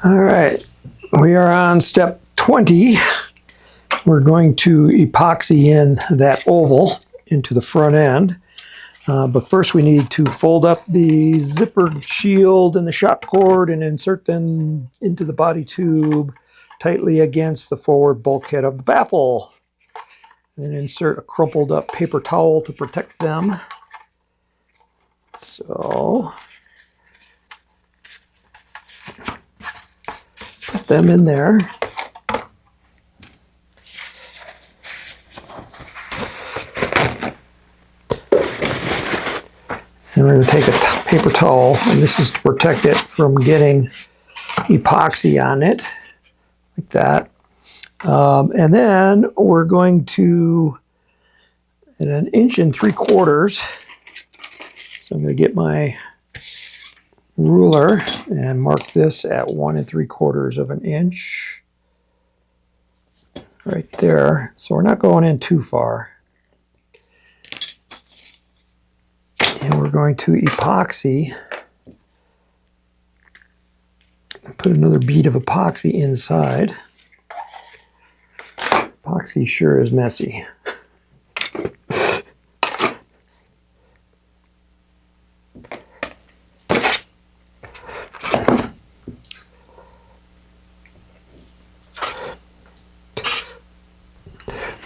All right, we are on step 20. We're going to epoxy in that oval into the front end. But first we need to fold up the zipper shield and the shock cord and insert them into the body tube tightly against the forward bulkhead of the baffle. Then insert a crumpled up paper towel to protect them. So put them in there. And we're going to take a paper towel, and this is to protect it from getting epoxy on it, like that. And then we're going to, at 1 3/4 inches, so I'm going to get my ruler and mark this at 1 3/4 inches, right there. So we're not going in too far. And we're going to epoxy, put another bead of epoxy inside. Epoxy sure is messy.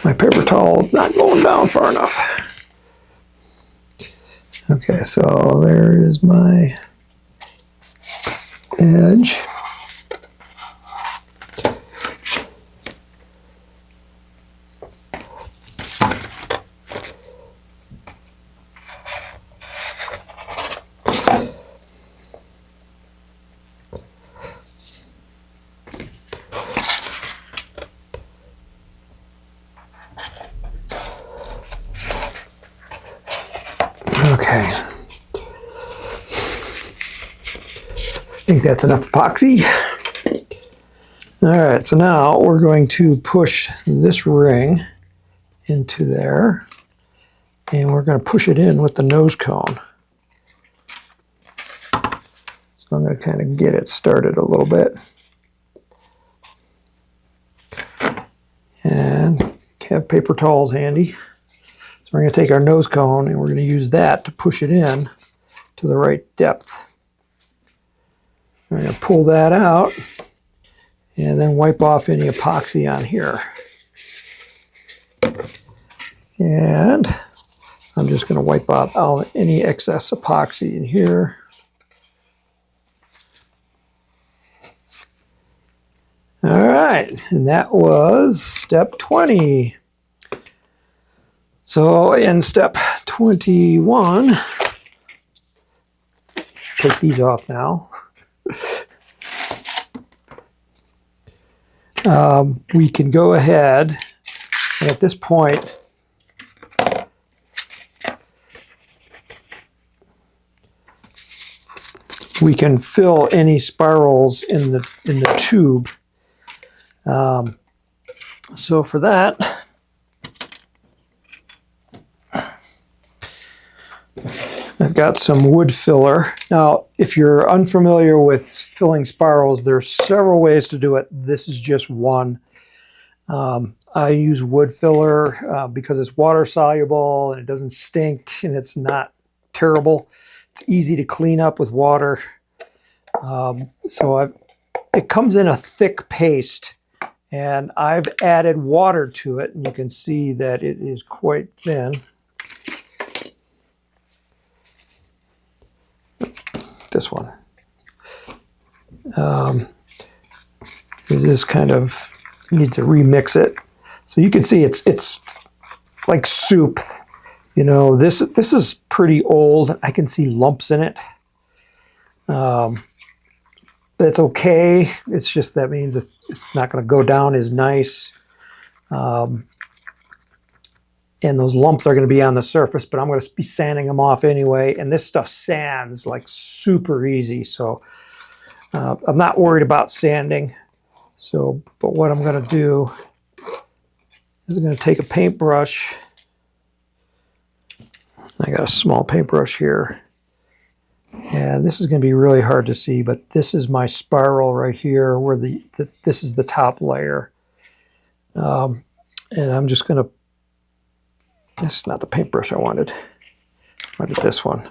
My paper towel is not going down far enough. Okay, so there is my edge. Okay. I think that's enough epoxy. All right, so now we're going to push this ring into there, and we're going to push it in with the nose cone. So I'm going to kind of get it started a little bit. And have paper towels handy. So we're going to take our nose cone and we're going to use that to push it in to the right depth. We're going to pull that out and then wipe off any epoxy on here. And I'm just going to wipe out any excess epoxy in here. All right, and that was step 20. So in step 21, take these off now. We can go ahead, and at this point, we can fill any spirals in the tube. So for that, I've got some wood filler. Now, if you're unfamiliar with filling spirals, there's several ways to do it. This is just one. I use wood filler because it's water soluble and it doesn't stink and it's not terrible. It's easy to clean up with water. It comes in a thick paste, and I've added water to it, and you can see that it is quite thin. This one. You just kind of need to remix it. So you can see it's like soup. You know, this is pretty old. I can see lumps in it. That's okay. It's just that means it's not going to go down as nice. And those lumps are going to be on the surface, but I'm going to be sanding them off anyway. And this stuff sands like super easy. So I'm not worried about sanding. So, but what I'm going to do is I'm going to take a paintbrush. I got a small paintbrush here. And this is going to be really hard to see, but this is my spiral right here where this is the top layer. And I'm just going to, this is not the paintbrush I wanted. I wanted this one.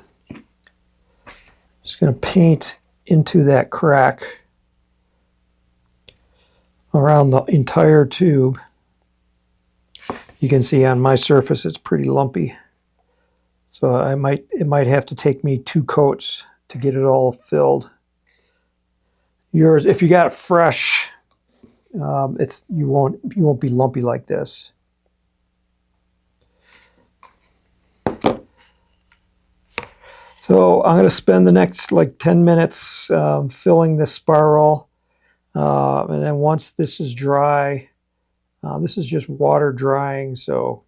Just going to paint into that crack around the entire tube. You can see on my surface it's pretty lumpy. So it might have to take me 2 coats to get it all filled. Yours, if you got it fresh, you won't be lumpy like this. So I'm going to spend the next like 10 minutes filling this spiral, and then once this is dry, this is just water drying, so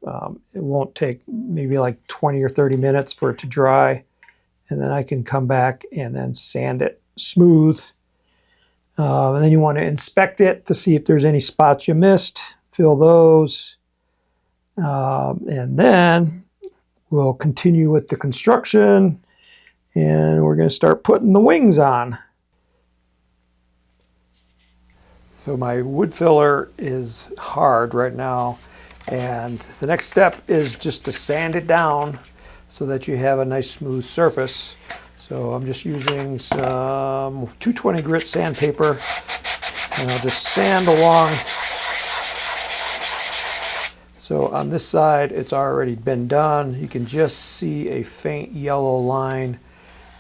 it won't take maybe like 20 or 30 minutes for it to dry, and then I can come back and then sand it smooth. And then you want to inspect it to see if there's any spots you missed, fill those, and then we'll continue with the construction, and we're going to start putting the wings on. So my wood filler is hard right now, and the next step is just to sand it down so that you have a nice smooth surface. So I'm just using some 220 grit sandpaper, and I'll just sand along. So on this side it's already been done. You can just see a faint yellow line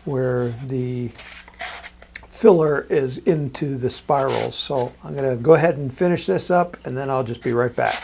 where the filler is into the spirals. So I'm going to go ahead and finish this up, and then I'll just be right back.